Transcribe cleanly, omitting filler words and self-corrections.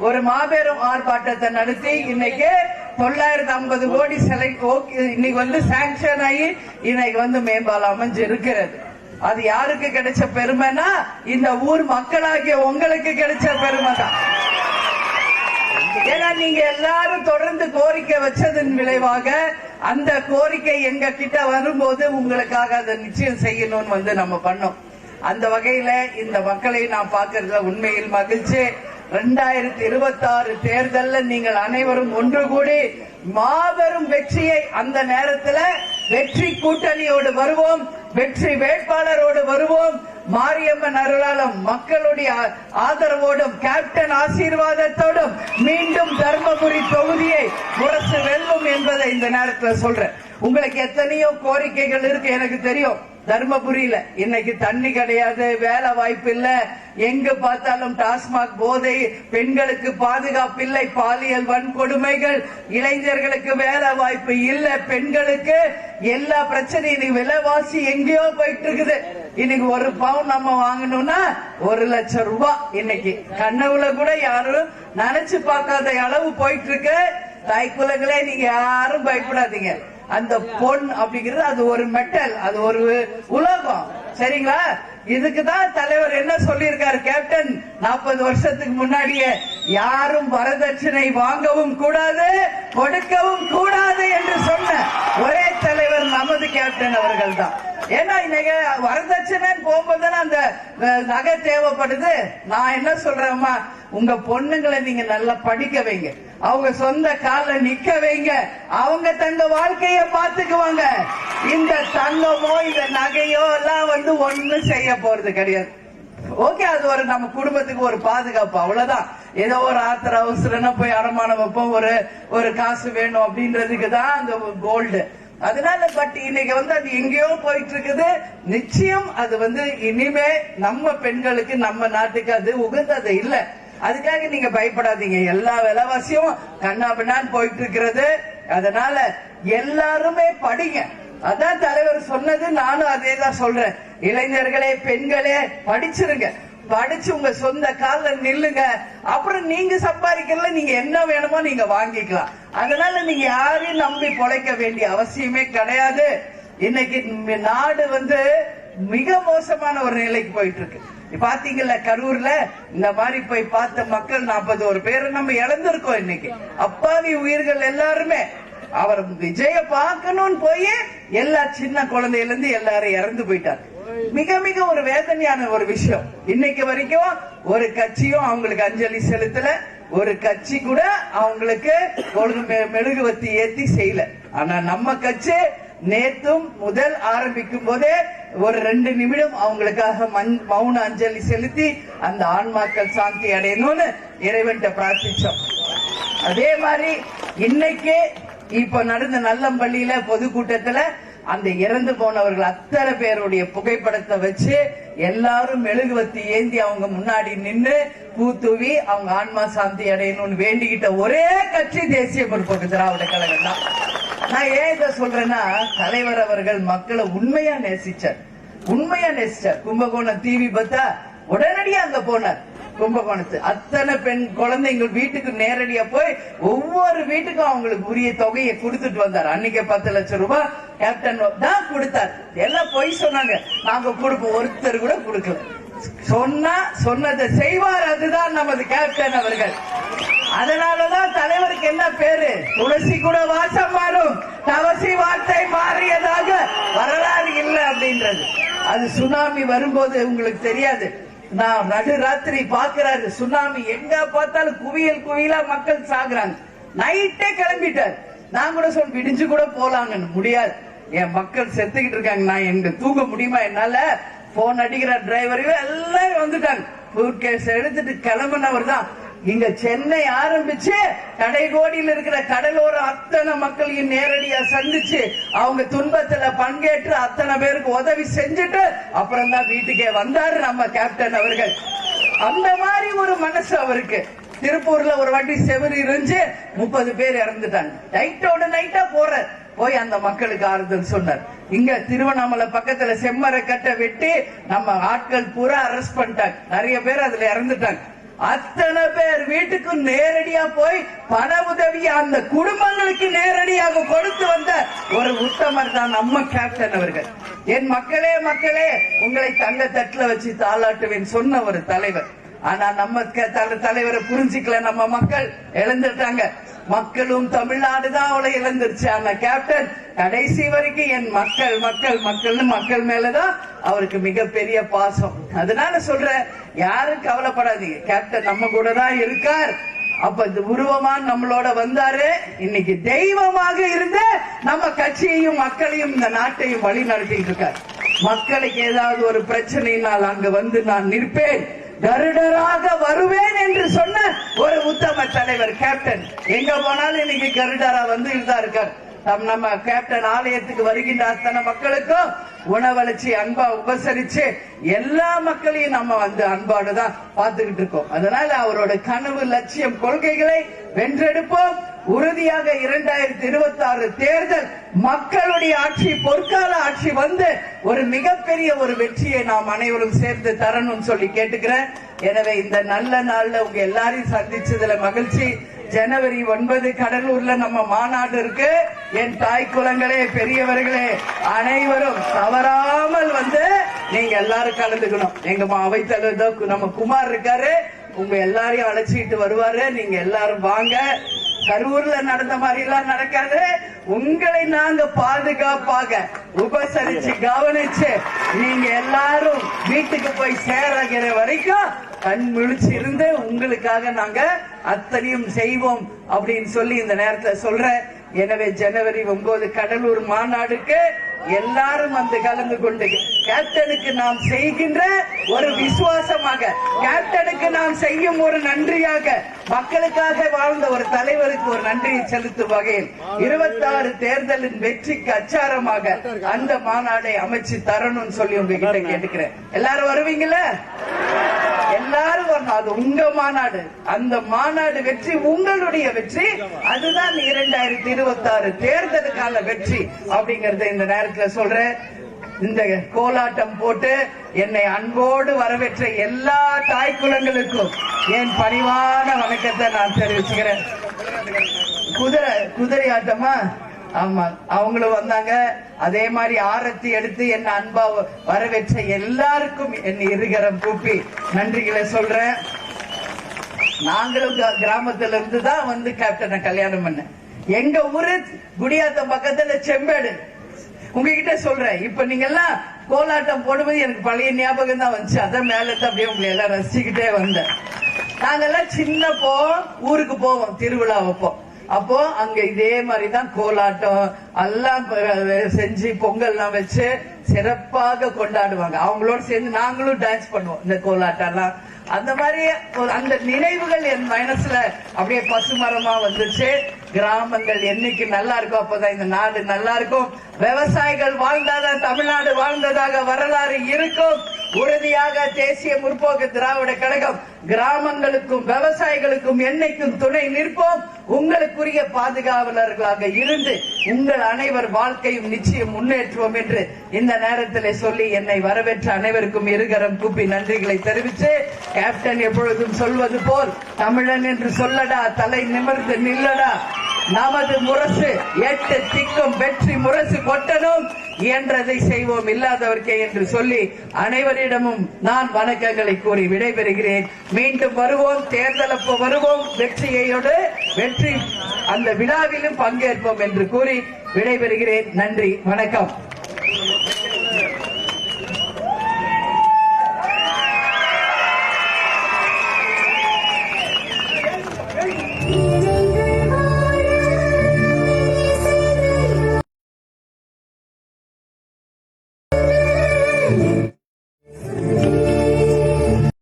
ஒரு மாபெரும் ஆர்ப்பாட்டத்தை நடத்தி இன்னைக்கு 950 கோடி இன்னைக்கு வந்து சாங்ஷன் ஆகி இன்னைக்கு வந்து மேம்பாலம் அமைஞ்சு இருக்கிறது. அது யாருக்கு கிடைச்ச பெருமைனா இந்த ஊர் மக்களாகிய உங்களுக்கு கிடைச்ச பெருமை தான். ஏன்னா நீங்க எல்லாரும் தொடர்ந்து கோரிக்கை வச்சதன் விளைவாக அந்த கோரிக்கை எங்க கிட்ட வரும்போது உங்களுக்காக அதை நிச்சயம் செய்யணும்னு வந்து நம்ம பண்ணோம். அந்த வகையில இந்த மக்களை நான் பார்க்கறதுல உண்மையில் மகிழ்ச்சி. 2026 தேர்தலில் நீங்கள் அனைவரும் ஒன்று கூடி மாபெரும் வெற்றியை அந்த நேரத்தில் வெற்றி கூட்டணியோடு வருவோம், வெற்றி வேட்பாளரோடு வருவோம். மாரியம்மன் அருளாலும் மக்களுடைய ஆதரவோடும் கேப்டன் ஆசீர்வாதத்தோடும் மீண்டும் தர்மபுரி தொகுதியை முரசு வெல்லும் என்பதை இந்த நேரத்தில் சொல்றேன். உங்களுக்கு எத்தனையோ கோரிக்கைகள் இருக்கு எனக்கு தெரியும். தர்மபுரியில இன்னைக்கு தண்ணி கிடையாது, வேலை வாய்ப்பு இல்ல, எங்க பார்த்தாலும் டாஸ்மாக் போதை, பெண்களுக்கு பாதுகாப்பு இல்லை, பாலியல் வன்கொடுமைகள், இளைஞர்களுக்கு வேலை வாய்ப்பு இல்ல, பெண்களுக்கு எல்லா பிரச்சனையும், விலைவாசி எங்கேயோ போயிட்டு இருக்குது. இன்னைக்கு ஒரு பவுன் நம்ம வாங்கணும்னா 1 லட்சம் ரூபாய் இன்னைக்கு கனவுல கூட யாரும் நினைச்சு பார்க்காத அளவு போயிட்டு இருக்கு. தாய்க்குலங்களே நீங்க யாரும் பயப்படாதீங்க. அந்த பொன் அப்படிங்கிறது அது ஒரு மெட்டல், அது ஒரு உலகம், சரிங்களா? இதுக்குதான் தலைவர் என்ன சொல்லியிருக்காரு, கேப்டன் 40 வருஷத்துக்கு முன்னாடியே யாரும் வரதட்சணை வாங்கவும் கூடாது, கொடுக்கவும் கூடாது என்று சொன்ன ஒரே தலைவர் நமது கேப்டன் அவர்கள் தான். ஏன்னா இன்னைக்கு வரதட்சணை போகும்போது அந்த நகை தேவைப்படுது. நான் என்ன சொல்றேம்மா, உங்க பொண்ணுங்களை நீங்க நல்லா படிக்க வைங்க, அவங்க சொந்த கால நிக்க வைங்க, அவங்க தங்க வாழ்க்கைய பாத்துக்குவாங்க. இந்த தங்கமோ இந்த நகையோ எல்லாம் வந்து ஒண்ணும் செய்ய போறது கிடையாது. ஓகே, அது ஒரு நம்ம குடும்பத்துக்கு ஒரு பாதுகாப்பு, அவ்வளவுதான். ஏதோ ஒரு ஆத்திர அவசரம் போய் அடமானம் வைப்போம், ஒரு காசு வேணும் அப்படின்றதுக்கு தான் அந்த கோல்டு. அதனால பட் இன்னைக்கு வந்து அது எங்கேயோ போயிட்டு இருக்குது. நிச்சயம் அது வந்து இனிமே நம்ம பெண்களுக்கு நம்ம நாட்டுக்கு அது உகந்தது இல்ல. அதுக்காக நீங்க பயப்படாதீங்க. எல்லா விலைவாசியும் கண்ணாபின்னான்னு போயிட்டு இருக்கிறது. அதனால எல்லாருமே படிங்க. அதான் தலைவர் சொன்னது, நானும் அதே தான் சொல்றேன். இளைஞர்களே, பெண்களே, படிச்சிருங்க, படிச்சு உங்க சொந்த கால நில்லுங்க. அப்புறம் நீங்க சம்பாதிக்கல, நீங்க என்ன வேணுமோ நீங்க வாங்கிக்கலாம். அதனால நீங்க யாரையும் நம்பி பொழைக்க வேண்டிய அவசியமே கிடையாது. இன்னைக்கு நாடு வந்து மிக மோசமான ஒரு நிலைக்கு போயிட்டு இருக்கு. பாத்தீங்கல்ல, கரூர்ல இந்த மாதிரி போய் பார்த்த மக்கள் 41 பேரை நம்ம இழந்திருக்கோம். இன்னைக்கு அப்பாவி உயிர்கள் எல்லாருமே அவர் விஜய பார்க்கணும்னு போய் எல்லா சின்ன குழந்தையில இருந்து எல்லாரும் இறந்து போயிட்டார். மிக மிக ஒரு வேதனையான ஒரு விஷயம். இன்னைக்கு வரைக்கும் ஒரு கட்சியும் அவங்களுக்கு அஞ்சலி செலுத்தல, ஒரு கட்சி கூட அவங்களுக்கு மெழுகுவத்தி ஏத்தி செய்யல. ஆனா நம்ம கட்சி நேத்தும் முதல் ஆரம்பிக்கும் போதே ஒரு 2 நிமிடம் அவங்களுக்காக மௌன அஞ்சலி செலுத்தி அந்த ஆன்மாக்கள் சாந்தி அடையணும்னு இறைவன்கிட்ட பிரார்த்திச்சோம். அதே மாதிரி இன்னைக்கு இப்ப நடந்த நல்லம்பள்ளியில பொதுக்கூட்டத்துல அந்த இறந்து போனவர்கள் அத்தனை பேருடைய புகைப்படத்தை வச்சு எல்லாரும் மெழுகுவத்தி ஏந்தி அவங்க முன்னாடி நின்று பூத்தூவி அவங்க ஆன்மா சாந்தி அடையணும்னு வேண்டிக்கிட்ட ஒரே கட்சி தேசிய முற்போக்கு திராவிட கழகம் தான். நான் ஏன் இதை சொல்றேன்னா, தலைவர் அவர்கள் மக்களை உண்மையா நேசிச்சார். கும்பகோணம் தீ விபத்தா உடனடியா அங்க போனார். கும்பகோணத்து அத்தனை பெண் குழந்தைங்க வீட்டுக்கு நேரடியா போய் ஒவ்வொரு வீட்டுக்கும் அவங்களுக்கு உரிய தொகையை கொடுத்துட்டு வந்தார். அன்னைக்கு 10 லட்சம் ரூபாய் கேப்டன் தான் கொடுத்தார். எல்லாம் பொய் சொன்னாங்க, நாங்க கொடுப்போம், ஒருத்தர் கூட கொடுக்கல. சொன்னதை செய்வார், அதுதான் நமது கேப்டன் அவர்கள். அதனாலதான் தலைவருக்கு என்ன பேரு, துளசி கூட வாசம் மாறும், தவசி வார்த்தை மாறியதாக வரலாறு இல்லை அப்படின்றது. அது சுனாமி வரும்போது உங்களுக்கு தெரியாது, நான் நடுராத்திரி பாக்குறாரு சுனாமி, எங்க பார்த்தாலும் குவியலா மக்கள் சாகுறாங்க. நைட்டே கிளம்பிட்டார். நான் கூட சொன்ன விடிஞ்சு கூட போலாங்கன்னு, முடியாது, என் மக்கள் செத்துக்கிட்டு இருக்காங்க, நான் எங்க தூங்க முடியுமா என்னால? போன் அடிக்கிற டிரைவரையும் எல்லாரும் வந்துட்டாங்க. சூட்கேஸ் எடுத்துட்டு கிளம்பினவர் தான். இங்க சென்னை ஆரம்பிச்சு கடைகோடியில் இருக்கிற கடலோர அத்தனை மக்களையும் நேரடியா சந்திச்சு அவங்க துன்பத்துல பங்கேற்று அத்தனை பேருக்கு உதவி செஞ்சுட்டு அப்புறம் தான் வீட்டுக்கே வந்தாரு நம்ம கேப்டன் அவர்கள். அந்த மாதிரி ஒரு மனசு அவருக்கு. திருப்பூர்ல ஒரு வாட்டி செவரு இருந்துச்சு, 30 பேர் இறந்துட்டாங்க. நைட்டோட நைட்டா போய் அந்த மக்களுக்கு ஆறுதல் சொன்னார். இங்க திருவண்ணாமலை பக்கத்துல செம்மர கட்டை வெட்டி நம்ம ஆட்கள் பூரா அரெஸ்ட் பண்ணிட்டாங்க. நிறைய பேர் அதுல இறந்துட்டாங்க. அத்தனை பேர் வீட்டுக்கும் நேரடியா போய் பண உதவி அந்த குடும்பங்களுக்கு நேரடியாக கொடுத்து வந்த ஒரு உத்தமர் தான் நம்ம கேப்டன் அவர்கள். என் மக்களே மக்களே உங்களை தங்க தட்டுல வச்சு தாளாட்டுவேன் சொன்ன ஒரு தலைவர். ஆனா நம்ம தலைவரை புரிஞ்சுக்கல, நம்ம மக்கள் இழந்துட்டாங்க. மக்களும் தமிழ்நாடு தான் அவளை இழந்துருச்சு. ஆனா கேப்டன் கடைசி வரைக்கும் என் மக்கள் மக்கள் மக்கள்னு மக்கள் மேலதான் அவருக்கு மிகப்பெரிய பாசம். அதனால சொல்ற, யாரும் கவலைப்படாதீங்க, கேப்டன் நம்ம கூட தான் இருக்கார். அப்ப இந்த உருவமா நம்மளோட வந்தாரு. இன்னைக்கு தெய்வமாக இருந்து நம்ம கட்சியையும் மக்களையும் இந்த நாட்டையும் வழி நடத்திட்டு இருக்கார். மக்களுக்கு ஏதாவது ஒரு பிரச்சனைனால் அங்க வந்து நான் நிற்பேன், கருடராக வருவேன் என்று சொன்ன ஒரு உத்தம தலைவர் கேப்டன். எங்க போனாலும் இன்னைக்கு கருடரா வந்து இருந்தா இருக்கார். நம்ம கேப்டன் ஆலயத்துக்கு வருகின்ற அத்தனை மக்களுக்கும் உணவளிச்சு அன்பா உபசரிச்சு எல்லா மக்களையும் நம்ம வந்து அன்பாடு தான் பார்த்துக்கிட்டு இருக்கோம். அதனால அவரோட கனவு, லட்சியம், கொள்கைகளை வென்றெடுப்போம். உறுதியாக 2026 தேர்தல் மக்களுடைய ஆட்சி, பொற்கால ஆட்சி வந்து ஒரு மிகப்பெரிய ஒரு வெற்றியை நாம் அனைவரும் சேர்ந்து தரணும்னு சொல்லி கேட்டுக்கிறேன். எனவே இந்த நல்ல நாள்ல உங்க எல்லாரையும் சந்திச்சதுல மகிழ்ச்சி. ஜனவரி 9 கடலூர்ல நம்ம மாநாடு இருக்கு. என் தாய் குலங்களே, பெரியவர்களே, அனைவரும் தவறாமல் வந்து நீங்க எல்லாரும் கலந்துக்கணும். எங்க அவைத்தலைவர் நம்ம குமார் இருக்காரு, உங்க எல்லாரையும் அழைச்சிட்டு வருவாரு. நீங்க எல்லாரும் வாங்க. கரூர்ல நடந்த மாதிரி எல்லாம் நடக்காது. உங்களை நாங்க பாதுகாப்பாக உபசரிச்சு கவனிச்சு நீங்க எல்லாரும் வீட்டுக்கு போய் சேரகிற வரைக்கும் கண் முழிச்சு இருந்து உங்களுக்காக நாங்க அத்தனையும் செய்வோம் அப்படின்னு சொல்லி இந்த நேரத்தில் சொல்றேன். எனவே ஜனவரி 9 கடலூர் மாநாடுக்கு எல்லாரும் வந்து கலந்து கொண்டு கேப்டனுக்கு நாம் செய்கின்ற ஒரு விசுவாசமாக, கேப்டனுக்கு நாம் செய்யும் ஒரு நன்றியாக, மக்களுக்காக வாழ்ந்த ஒரு தலைவருக்கு ஒரு நன்றியை செலுத்தும் வகையில் 26 தேர்தலின் வெற்றிக்கு அச்சாரமாக அந்த மாநாடை அமைச்சு தரணும்னு சொல்லி உங்ககிட்ட கேட்டுக்கிறேன். எல்லாரும் வருவீங்களா? எல்லாரும் வரணும். அது உங்க மாநாடு. அந்த மாநாடு வெற்றி உங்களுடைய வெற்றி. அதுதான் 2026 தேர்தலுக்கான வெற்றி அப்படிங்கறத இந்த நேரத்தில் சொல்றேன். இந்த கோலாட்டம் போட்டு என்னை அன்போடு வரவேற்ற எல்லா தாய் குலங்களுக்கும் என் பணிவான வணக்கத்தை நான் தெரிவிச்சுக்கிறேன். குதிரை ஆட்டமா? ஆமா, அவங்களும் வந்தாங்க. அதே மாதிரி ஆரத்தி எடுத்து என்ன அன்பா வரவேற்ற எல்லாருக்கும் என் இருகரம் கூப்பி நன்றிகளை சொல்றேன். நாங்களும் கிராமத்துல இருந்து தான் வந்து கேப்டனை கல்யாணம் பண்ண. எங்க ஊரு குடியாத்தம் பக்கத்துல செம்பேடு. உங்ககிட்ட சொல்றேன், இப்ப நீங்க எல்லாம் கோலாட்டம் போடும்போது எனக்கு பழைய ஞாபகம் தான் வந்துச்சு. அதான் மேல இருந்து அப்படியே உங்களை எல்லாம் ரசிச்சுக்கிட்டே வந்தேன். நாங்கெல்லாம் சின்னப்போ ஊருக்கு போவோம், திருவிழா வைப்போம். அப்போ அங்க இதே மாதிரிதான் கோலாட்டம் எல்லாம் செஞ்சு பொங்கல்லாம் வச்சு சிறப்பாக கொண்டாடுவாங்க. அவங்களோட சேர்ந்து நாங்களும் டான்ஸ் பண்ணுவோம் இந்த கோலாட்டம் எல்லாம். அந்த மாதிரி அந்த நினைவுகள் என் மனசுல அப்படியே பசுமரமா வந்துச்சு. கிராமங்கள் என்னைக்கு நல்லா இருக்கும் அப்பதான் இந்த நாடு நல்லா இருக்கும். விவசாயிகள் வாழ்ந்தாதான் தமிழ்நாடு வாழ்ந்ததாக வரலாறு இருக்கும். உறுதியாக தேசிய முற்போக்கு திராவிட கழகம் கிராமங்களுக்கும் விவசாயிகளுக்கும் என்னைக்கும் துணை நிற்போம். உங்களுக்குரிய பாதுகாவலர்களாக இருந்து உங்கள் அனைவர் வாழ்க்கையும் நிச்சயம் முன்னேற்றுவோம் என்று இந்த நேரத்தில் சொல்லி என்னை வரவேற்ற அனைவருக்கும் இருகரம் கூப்பி நன்றிகளை தெரிவித்து, கேப்டன் எப்பொழுதும் சொல்வது போல் தமிழன் என்று சொல்லடா, தலை நிமிர்ந்து நில்லடா, நமது முரசு 8 திக்கும் வெற்றி முரசு கொட்டணும், இயன்றதை செய்வோம், இல்லாதவர்க்கே என்று சொல்லி அனைவரிடமும் நான் வணக்கங்களை கூறி விடைபெறுகிறேன். மீண்டும் வருவோம், தேர்தல் அப்போ வருவோம், வெற்றியோடு வெற்றி அந்த விழாவிலும் பங்கேற்போம் என்று கூறி விடைபெறுகிறேன். நன்றி, வணக்கம்.